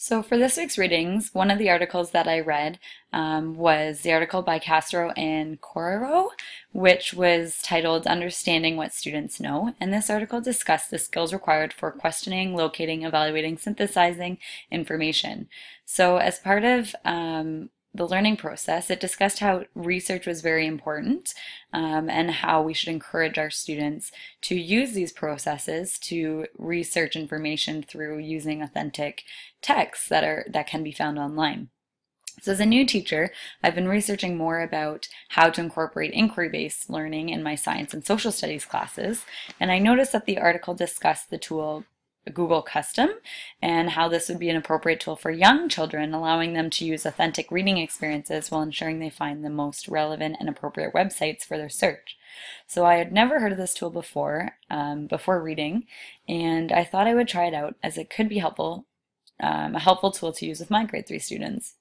So for this week's readings, one of the articles that I read was the article by Castro and Corero, which was titled Understanding What Students Know. And this article discussed the skills required for questioning, locating, evaluating, synthesizing information. So as part of the learning process, it discussed how research was very important and how we should encourage our students to use these processes to research information through using authentic texts that can be found online. So as a new teacher, I've been researching more about how to incorporate inquiry-based learning in my science and social studies classes, and I noticed that the article discussed the tool Google Custom and how this would be an appropriate tool for young children, allowing them to use authentic reading experiences while ensuring they find the most relevant and appropriate websites for their search. So I had never heard of this tool before reading, and I thought I would try it out as it could be helpful, a helpful tool to use with my grade 3 students.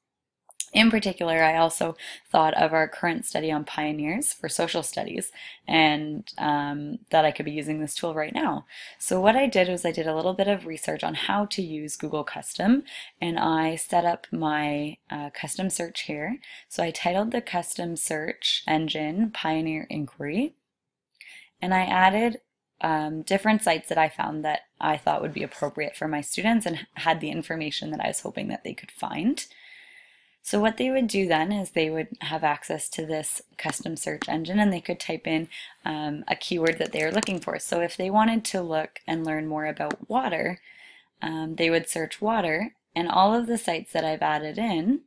In particular, I also thought of our current study on pioneers for social studies and that I could be using this tool right now. So what I did was I did a little bit of research on how to use Google Custom, and I set up my custom search here. So I titled the custom search engine Pioneer Inquiry, and I added different sites that I found that I thought would be appropriate for my students and had the information that I was hoping that they could find. So what they would do then is they would have access to this custom search engine and they could type in a keyword that they are looking for. So if they wanted to look and learn more about water, they would search water, and all of the sites that I've added in,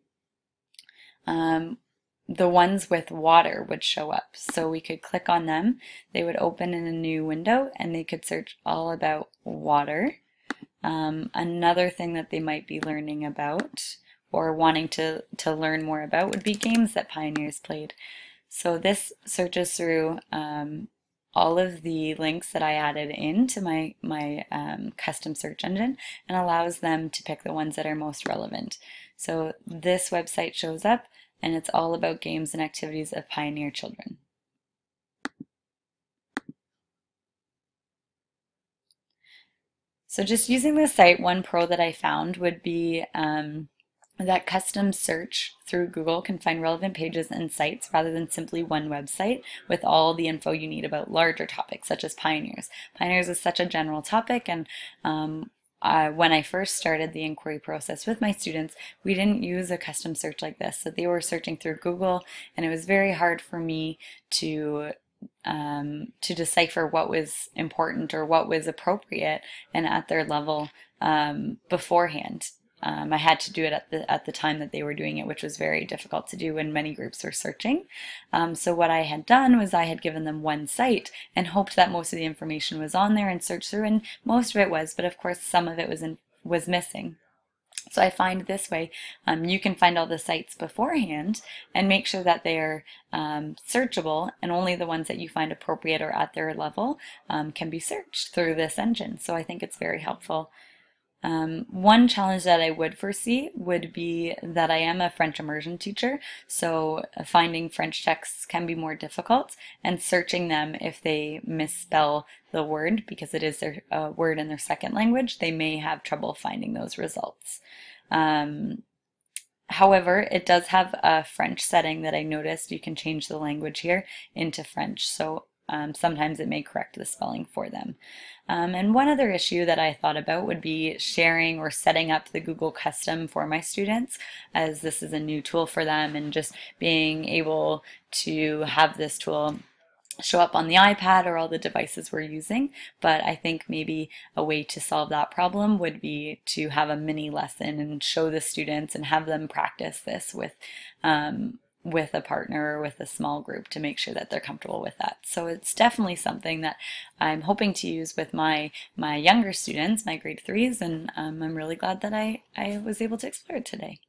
the ones with water would show up. So we could click on them, they would open in a new window, and they could search all about water. Another thing that they might be learning about or wanting to learn more about would be games that pioneers played. So this searches through all of the links that I added into my custom search engine and allows them to pick the ones that are most relevant. So this website shows up, and it's all about games and activities of pioneer children. So just using this site, one pro that I found would be that custom search through Google can find relevant pages and sites rather than simply one website with all the info you need about larger topics such as pioneers. Pioneers is such a general topic, and when I first started the inquiry process with my students, we didn't use a custom search like this. So they were searching through Google, and it was very hard for me to decipher what was important or what was appropriate and at their level beforehand. I had to do it at the time that they were doing it, which was very difficult to do when many groups were searching. So what I had done was I had given them one site and hoped that most of the information was on there and searched through, and most of it was, but of course some of it was missing. So I find this way you can find all the sites beforehand and make sure that they are searchable, and only the ones that you find appropriate or at their level can be searched through this engine. So I think it's very helpful. One challenge that I would foresee would be that I am a French immersion teacher, so finding French texts can be more difficult, and searching them if they misspell the word because it is their word in their second language, they may have trouble finding those results. However, it does have a French setting that I noticed. You can change the language here into French, so sometimes it may correct the spelling for them. And one other issue that I thought about would be sharing or setting up the Google Custom for my students, as this is a new tool for them, and just being able to have this tool show up on the iPad or all the devices we're using. But I think maybe a way to solve that problem would be to have a mini lesson and show the students and have them practice this with a partner or with a small group to make sure that they're comfortable with that. So it's definitely something that I'm hoping to use with my younger students, my grade 3s, and I'm really glad that I was able to explore it today.